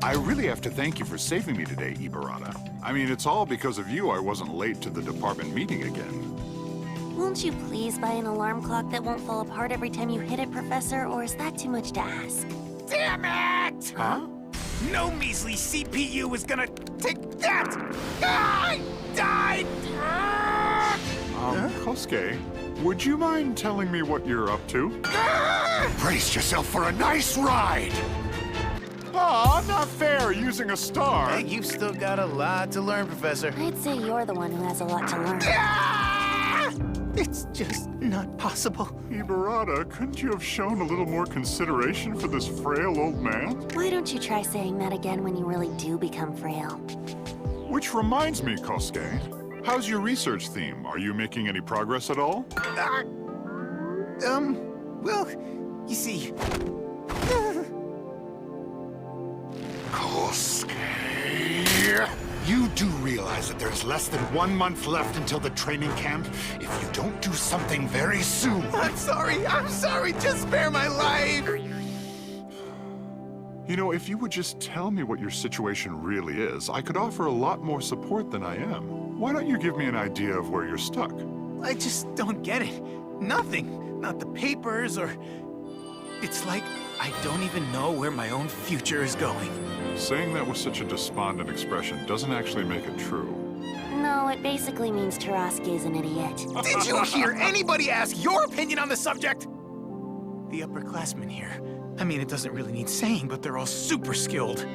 I really have to thank you for saving me today, Ibarata. I mean, it's all because of you I wasn't late to the department meeting again. Won't you please buy an alarm clock that won't fall apart every time you hit it, Professor, or is that too much to ask? Damn it! Huh? No measly CPU is gonna take that! I died! Kosuke, would you mind telling me what you're up to? Brace yourself for a nice ride! Aw, not fair, using a star. Hey, you've still got a lot to learn, Professor. I'd say you're the one who has a lot to learn. It's just not possible. Ibarata, couldn't you have shown a little more consideration for this frail old man? Why don't you try saying that again when you really do become frail? Which reminds me, Kosuke, how's your research theme? Are you making any progress at all? Well, you see... Kosuke, you do realize that there's less than 1 month left until the training camp if you don't do something very soon. I'm sorry, just spare my life! You know, if you would just tell me what your situation really is, I could offer a lot more support than I am. Why don't you give me an idea of where you're stuck? I just don't get it. Nothing. Not the papers or... It's like I don't even know where my own future is going. Saying that with such a despondent expression doesn't actually make it true. No, it basically means Tarasuke is an idiot. Did you hear anybody ask your opinion on the subject? The upperclassmen here. I mean, it doesn't really need saying, but they're all super skilled.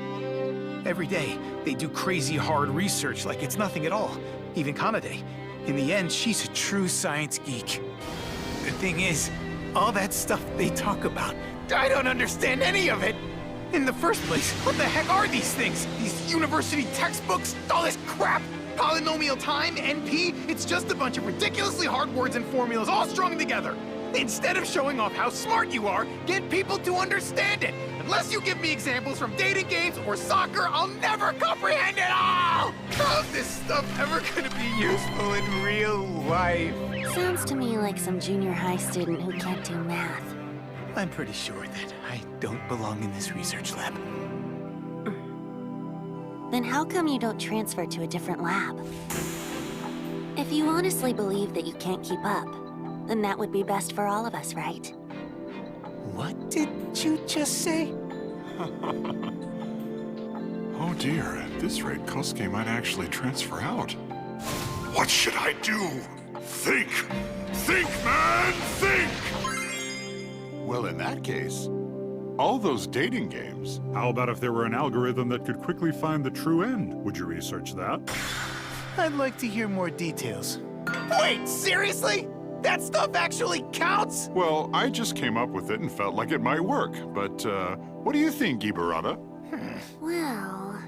Every day, they do crazy hard research like it's nothing at all. Even Kanade. In the end, she's a true science geek. The thing is, all that stuff they talk about, I don't understand any of it! In the first place, what the heck are these things? These university textbooks? All this crap? Polynomial time, NP? It's just a bunch of ridiculously hard words and formulas all strung together. Instead of showing off how smart you are, get people to understand it. Unless you give me examples from dating games or soccer, I'll never comprehend it all! How's this stuff ever gonna be useful in real life? Sounds to me like some junior high student who can't do math. I'm pretty sure that I don't belong in this research lab. Then how come you don't transfer to a different lab? If you honestly believe that you can't keep up, then that would be best for all of us, right? What did you just say? Oh dear, at this rate, Kosuke might actually transfer out. What should I do? Think! Think, man! Think! Well, in that case, all those dating games. How about if there were an algorithm that could quickly find the true end? Would you research that? I'd like to hear more details. Wait, seriously? That stuff actually counts? Well, I just came up with it and felt like it might work, but what do you think, Ibarata? Well...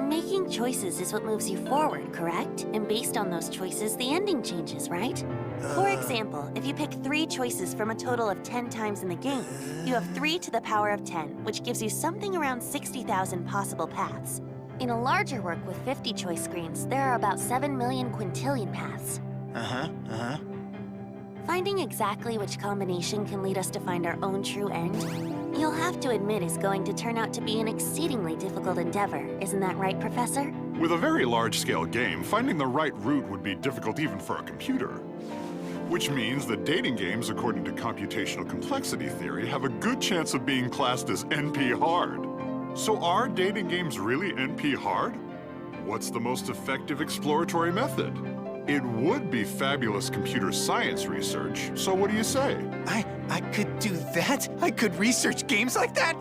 Making choices is what moves you forward, correct? And based on those choices, the ending changes, right? For example, if you pick 3 choices from a total of 10 times in the game, you have 3 to the power of 10, which gives you something around 60,000 possible paths. In a larger work with 50 choice screens, there are about 7 million quintillion paths. Finding exactly which combination can lead us to find our own true end, you'll have to admit is going to turn out to be an exceedingly difficult endeavor. Isn't that right, Professor? With a very large-scale game, finding the right route would be difficult even for a computer. Which means that dating games, according to computational complexity theory, have a good chance of being classed as NP-hard. So are dating games really NP-hard? What's the most effective exploratory method? It would be fabulous computer science research, so what do you say? I could do that? I could research games like that?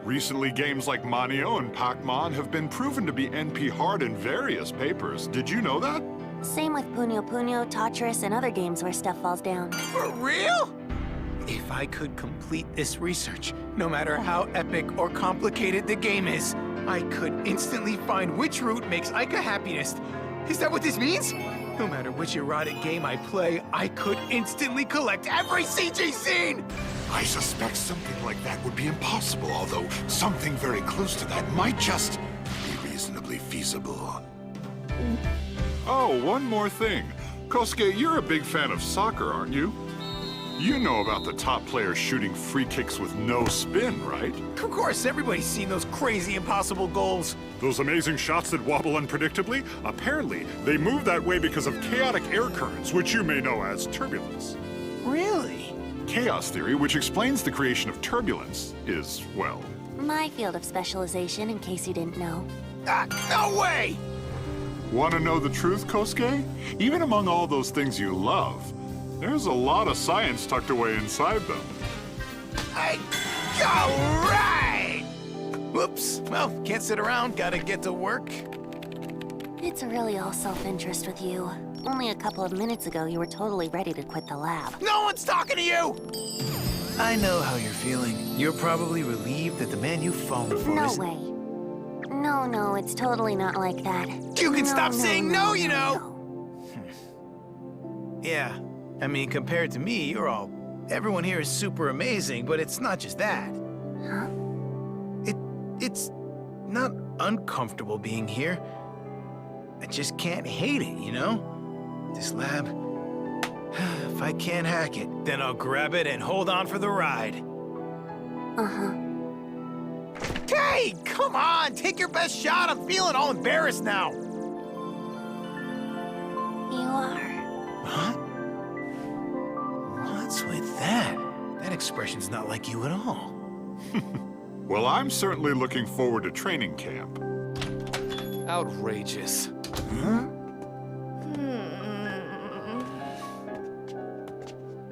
Recently, games like Manio and Pac-Man have been proven to be NP-hard in various papers. Did you know that? Same with Puyo Puyo, Tetris, and other games where stuff falls down. For real? If I could complete this research, no matter how epic or complicated the game is, I could instantly find which route makes Aika happiest. Is that what this means? No matter which erotic game I play, I could instantly collect every CG scene! I suspect something like that would be impossible, although something very close to that might just be reasonably feasible. Oh, one more thing. Kosuke, you're a big fan of soccer, aren't you? You know about the top players shooting free kicks with no spin, right? Of course, everybody's seen those crazy impossible goals. Those amazing shots that wobble unpredictably? Apparently, they move that way because of chaotic air currents, which you may know as turbulence. Really? Chaos theory, which explains the creation of turbulence, is, well... My field of specialization, in case you didn't know. Ah, no way! Want to know the truth, Kosuke? Even among all those things you love, there's a lot of science tucked away inside them. All right! Whoops. Well, can't sit around. Gotta get to work. It's really all self-interest with you. Only a couple of minutes ago, you were totally ready to quit the lab. No one's talking to you! I know how you're feeling. You're probably relieved that the man you phoned for No is... way. No, it's totally not like that. You can stop No, saying no, you know! no. Yeah. I mean, compared to me, you're all... Everyone here is super amazing, but it's not just that. Huh? It's not uncomfortable being here. I just can't hate it, you know? This lab... If I can't hack it, then I'll grab it and hold on for the ride. Uh-huh. Hey, come on! Take your best shot! I'm feeling all embarrassed now! You are. Huh? What's with that? That expression's not like you at all. Well, I'm certainly looking forward to training camp. Outrageous. Huh?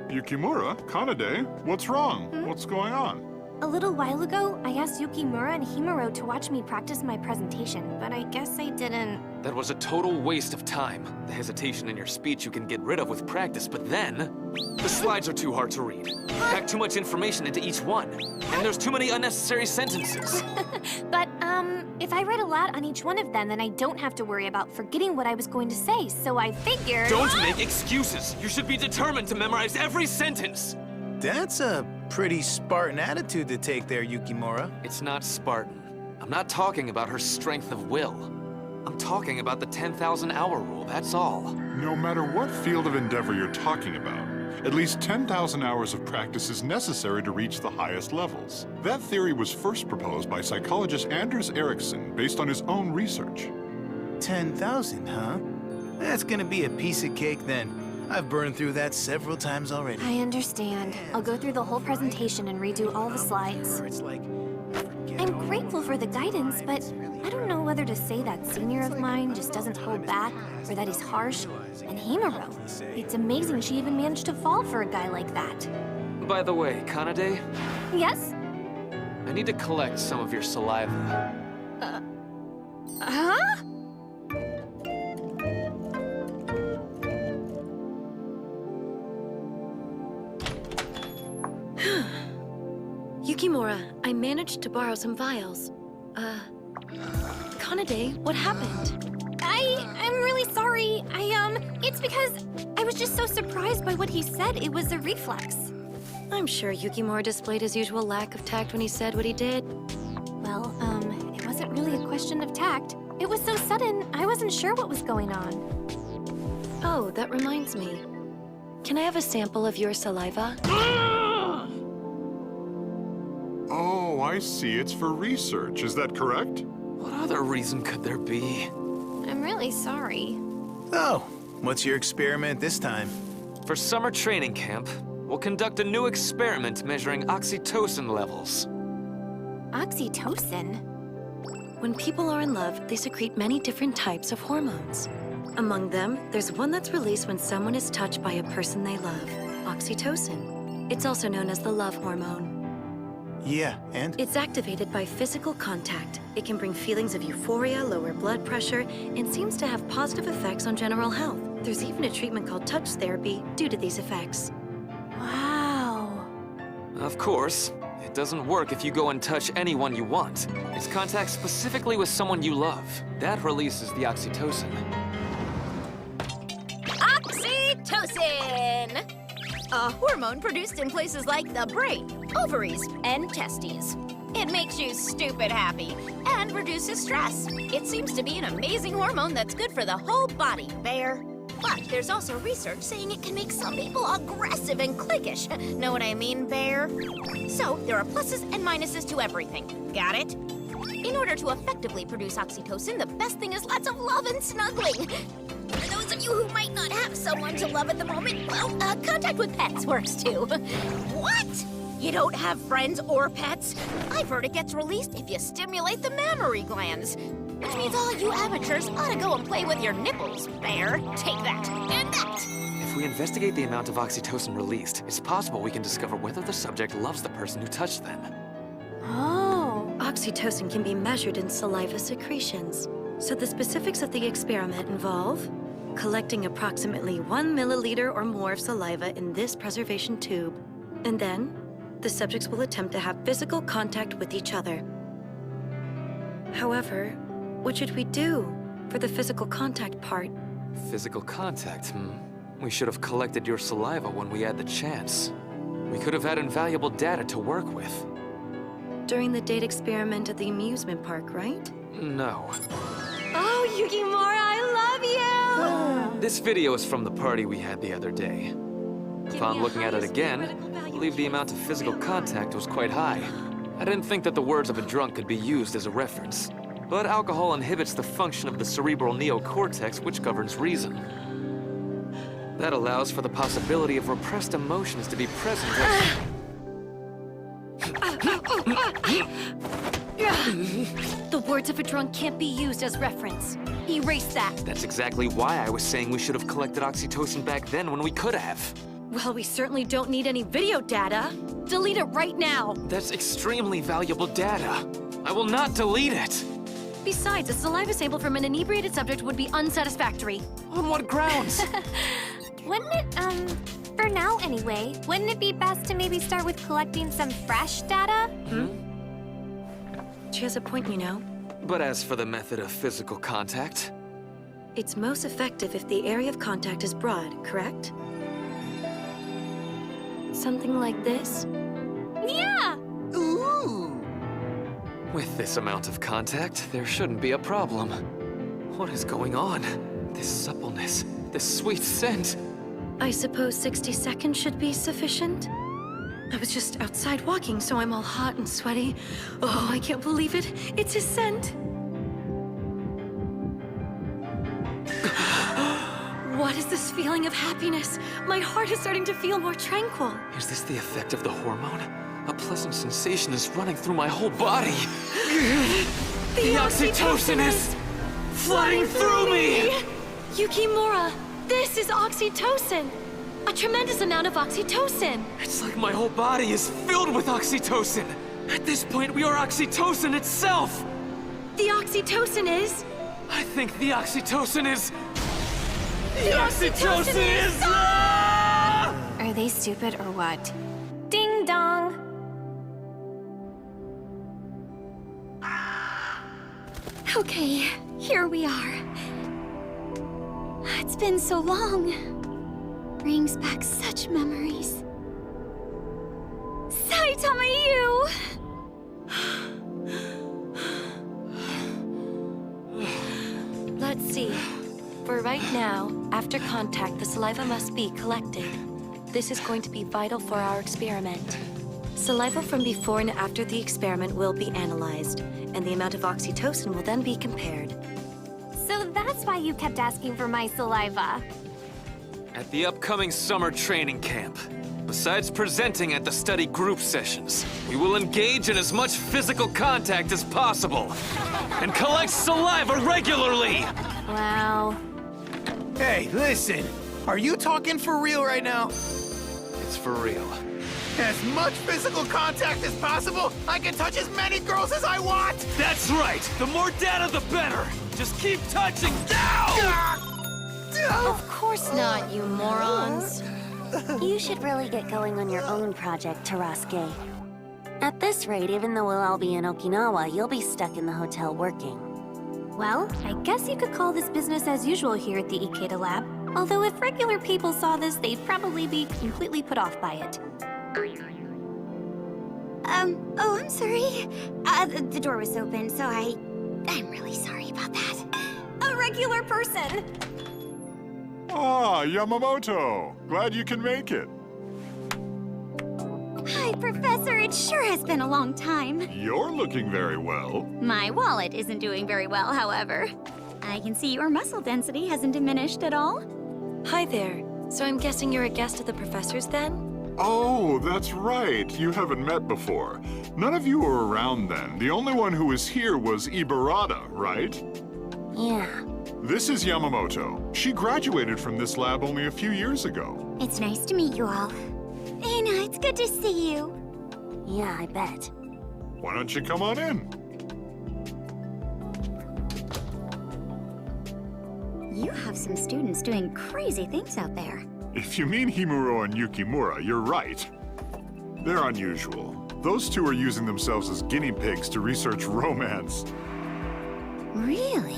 Yukimura, Kanade, what's wrong? What's going on? A little while ago, I asked Yukimura and Himuro to watch me practice my presentation, but I guess I didn't... That was a total waste of time. The hesitation in your speech you can get rid of with practice, but then... The slides are too hard to read. Pack too much information into each one. And there's too many unnecessary sentences. But, if I read a lot on each one of them, then I don't have to worry about forgetting what I was going to say, so I figured... Don't make excuses! You should be determined to memorize every sentence! That's a pretty Spartan attitude to take there, Yukimura. It's not Spartan. I'm not talking about her strength of will. I'm talking about the 10,000-hour rule, that's all. No matter what field of endeavor you're talking about, at least 10,000 hours of practice is necessary to reach the highest levels. That theory was first proposed by psychologist Anders Ericsson based on his own research. 10,000, huh? That's gonna be a piece of cake then. I've burned through that several times already. I understand. I'll go through the whole presentation and redo all the slides. It's like... I'm grateful for the guidance, but I don't know whether to say that senior of mine just doesn't hold back, or that he's harsh. And Himuro, it's amazing she even managed to fall for a guy like that. By the way, Kanade, Yes? I need to collect some of your saliva. Huh? Yukimura, I managed to borrow some vials. Kanade, what happened? I'm really sorry. It's because I was just so surprised by what he said. It was a reflex. I'm sure Yukimura displayed his usual lack of tact when he said what he did. Well, it wasn't really a question of tact. It was so sudden, I wasn't sure what was going on. Oh, that reminds me. Can I have a sample of your saliva? Oh, I see. It's for research. Is that correct? What other reason could there be? I'm really sorry. Oh, what's your experiment this time? For summer training camp, we'll conduct a new experiment measuring oxytocin levels. Oxytocin? When people are in love, they secrete many different types of hormones. Among them, there's one that's released when someone is touched by a person they love, oxytocin. It's also known as the love hormone. Yeah, and? It's activated by physical contact. It can bring feelings of euphoria, lower blood pressure, and seems to have positive effects on general health. There's even a treatment called touch therapy due to these effects. Wow. Of course, it doesn't work if you go and touch anyone you want. It's contact specifically with someone you love. That releases the oxytocin. Oxytocin! A hormone produced in places like the brain, ovaries, and testes. It makes you stupid happy and reduces stress. It seems to be an amazing hormone that's good for the whole body, Bear. But there's also research saying it can make some people aggressive and cliquish. Know what I mean, Bear? So, there are pluses and minuses to everything. Got it? In order to effectively produce oxytocin, the best thing is lots of love and snuggling. For those of you who might not have someone to love at the moment, well, contact with pets works too. What? You don't have friends or pets? I've heard it gets released if you stimulate the mammary glands. Which means all you amateurs ought to go and play with your nipples, Bear. Take that, and that! If we investigate the amount of oxytocin released, it's possible we can discover whether the subject loves the person who touched them. Oh. Oxytocin can be measured in saliva secretions. So the specifics of the experiment involve collecting approximately 1 milliliter or more of saliva in this preservation tube. And then, the subjects will attempt to have physical contact with each other. However, what should we do for the physical contact part? Physical contact, We should have collected your saliva when we had the chance. We could have had invaluable data to work with. During the date experiment at the amusement park, right? No. Oh, Yukimura, I love you! This video is from the party we had the other day. Upon looking at it again, I believe the amount of physical contact was quite high. I didn't think that the words of a drunk could be used as a reference. But alcohol inhibits the function of the cerebral neocortex, which governs reason. That allows for the possibility of repressed emotions to be present. The words of a drunk can't be used as reference. Erase that. That's exactly why I was saying we should have collected oxytocin back then when we could have. Well, we certainly don't need any video data. Delete it right now. That's extremely valuable data. I will not delete it. Besides, a saliva sample from an inebriated subject would be unsatisfactory. On what grounds? Wouldn't it, for now anyway, wouldn't it be best to maybe start with collecting some fresh data? She has a point, you know. But as for the method of physical contact? It's most effective if the area of contact is broad, correct? Something like this? Yeah! With this amount of contact, there shouldn't be a problem. What is going on? This suppleness, this sweet scent. I suppose 60 seconds should be sufficient? I was just outside walking, so I'm all hot and sweaty. Oh, I can't believe it. It's his scent. What is this feeling of happiness? My heart is starting to feel more tranquil. Is this the effect of the hormone? A pleasant sensation is running through my whole body. The oxytocin is flooding through me! Yukimura, this is oxytocin! A tremendous amount of oxytocin! It's like my whole body is filled with oxytocin! At this point, we are oxytocin itself! The oxytocin is... I think the oxytocin is... The oxytocin is... Ah! Are they stupid or what? Ding dong! Okay, here we are. It's been so long. Brings back such memories. Saitama, you! Let's see. For right now, after contact, the saliva must be collected. This is going to be vital for our experiment. Saliva from before and after the experiment will be analyzed, and the amount of oxytocin will then be compared. So that's why you kept asking for my saliva. At the upcoming summer training camp, besides presenting at the study group sessions, we will engage in as much physical contact as possible and collect saliva regularly! Wow. Hey, listen. Are you talking for real right now? It's for real. As much physical contact as possible, I can touch as many girls as I want! That's right! The more data, the better! Just keep touching now! Of course not, you morons. You should really get going on your own project, Tarasuke. At this rate, even though we'll all be in Okinawa, you'll be stuck in the hotel working. Well, I guess you could call this business as usual here at the Ikeda Lab. Although if regular people saw this, they'd probably be completely put off by it. Oh, I'm sorry. The door was open, so I'm really sorry about that. A regular person! Ah, Yamamoto. Glad you can make it. Hi, Professor. It sure has been a long time. You're looking very well. My wallet isn't doing very well, however. I can see your muscle density hasn't diminished at all. Hi there. So I'm guessing you're a guest of the professor's then? Oh, that's right. You haven't met before. None of you were around then. The only one who was here was Ibarata, right? Yeah. This is Yamamoto. She graduated from this lab only a few years ago. It's nice to meet you all. Anna, it's good to see you. Yeah, I bet. Why don't you come on in? You have some students doing crazy things out there. If you mean Himuro and Yukimura, you're right. They're unusual. Those two are using themselves as guinea pigs to research romance. Really?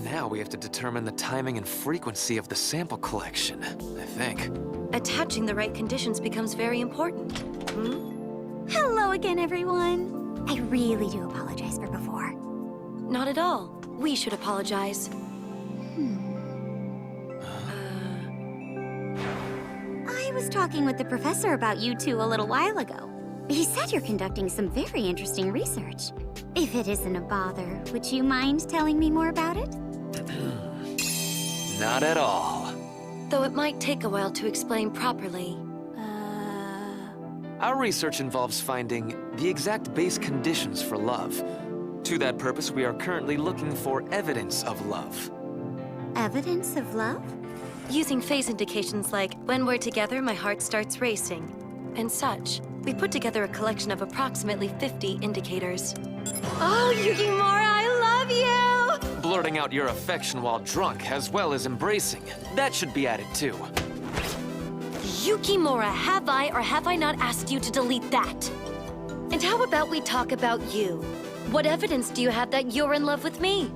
Now we have to determine the timing and frequency of the sample collection, I think. Attaching the right conditions becomes very important. Hello again, everyone. I really do apologize for before. Not at all. We should apologize. I was talking with the professor about you two a little while ago. He said you're conducting some very interesting research. If it isn't a bother, would you mind telling me more about it? Not at all. Though it might take a while to explain properly. Our research involves finding the exact base conditions for love. To that purpose, we are currently looking for evidence of love. Evidence of love? Using phase indications like, when we're together, my heart starts racing, and such. We put together a collection of approximately 50 indicators. Oh, Yukimura, I love you! Blurting out your affection while drunk, as well as embracing. That should be added too. Yukimura, have I or have I not asked you to delete that? And how about we talk about you? What evidence do you have that you're in love with me?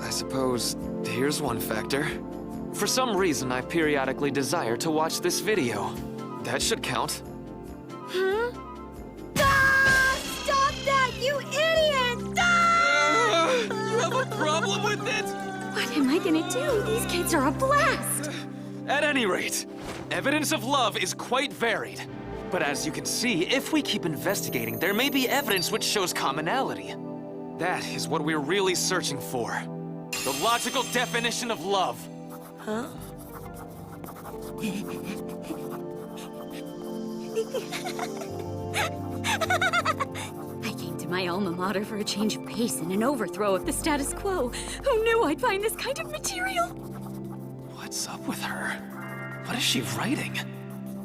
I suppose here's one factor. For some reason, I periodically desire to watch this video. That should count. Ah! Stop that, you idiot! Ah! You have a problem with it? What am I gonna do? These kids are a blast! At any rate, evidence of love is quite varied. But as you can see, if we keep investigating, there may be evidence which shows commonality. That is what we're really searching for. The logical definition of love. Huh? I came to my alma mater for a change of pace and an overthrow of the status quo. Who knew I'd find this kind of material? What's up with her? What is she writing?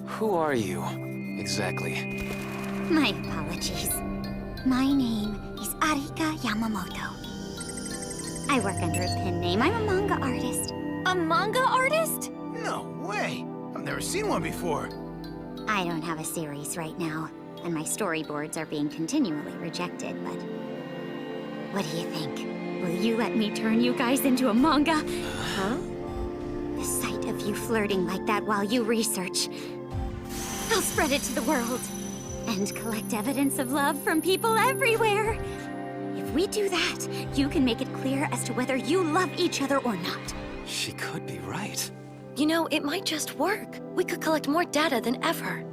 Who are you, exactly? My apologies. My name is Arika Yamamoto. I work under a pen name. I'm a manga artist. A manga artist? No way. I've never seen one before. I don't have a series right now, and my storyboards are being continually rejected, but... What do you think? Will you let me turn you guys into a manga? Huh? The sight of you flirting like that while you research. I'll spread it to the world. And collect evidence of love from people everywhere. If we do that, you can make it clear as to whether you love each other or not. She could be right. You know, it might just work. We could collect more data than ever.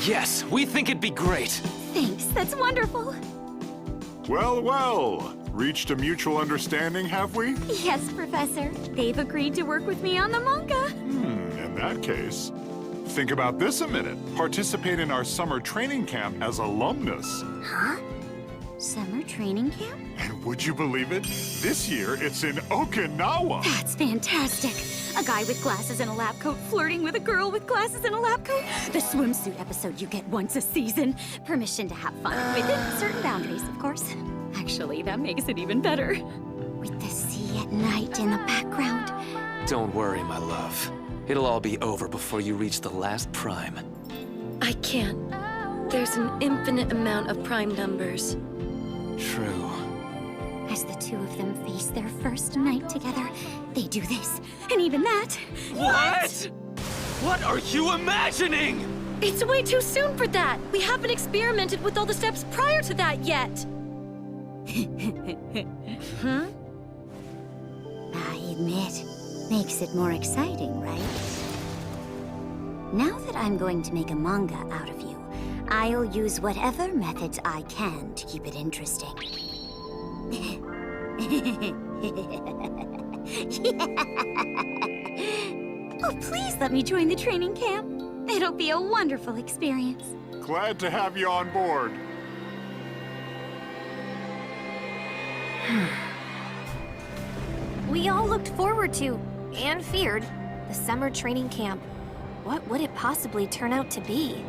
Yes, we think it'd be great. Thanks, that's wonderful. Well, well. Reached a mutual understanding, have we? Yes, Professor. They've agreed to work with me on the manga. In that case, think about this a minute. Participate in our summer training camp as alumnus. Huh? Summer training camp? And would you believe it? This year, it's in Okinawa. That's fantastic. A guy with glasses and a lab coat flirting with a girl with glasses and a lab coat. The swimsuit episode you get once a season. Permission to have fun within certain boundaries, of course. Actually, that makes it even better. With the sea at night in the background. Don't worry, my love. It'll all be over before you reach the last prime. I can't. There's an infinite amount of prime numbers. True. As the two of them face their first night together, they do this, and even that. What? What are you imagining? It's way too soon for that! We haven't experimented with all the steps prior to that yet! Huh? I admit, makes it more exciting, right? Now that I'm going to make a manga out of you, I'll use whatever methods I can to keep it interesting. Oh, please let me join the training camp. It'll be a wonderful experience. Glad to have you on board. We all looked forward to, and feared, the summer training camp. What would it possibly turn out to be?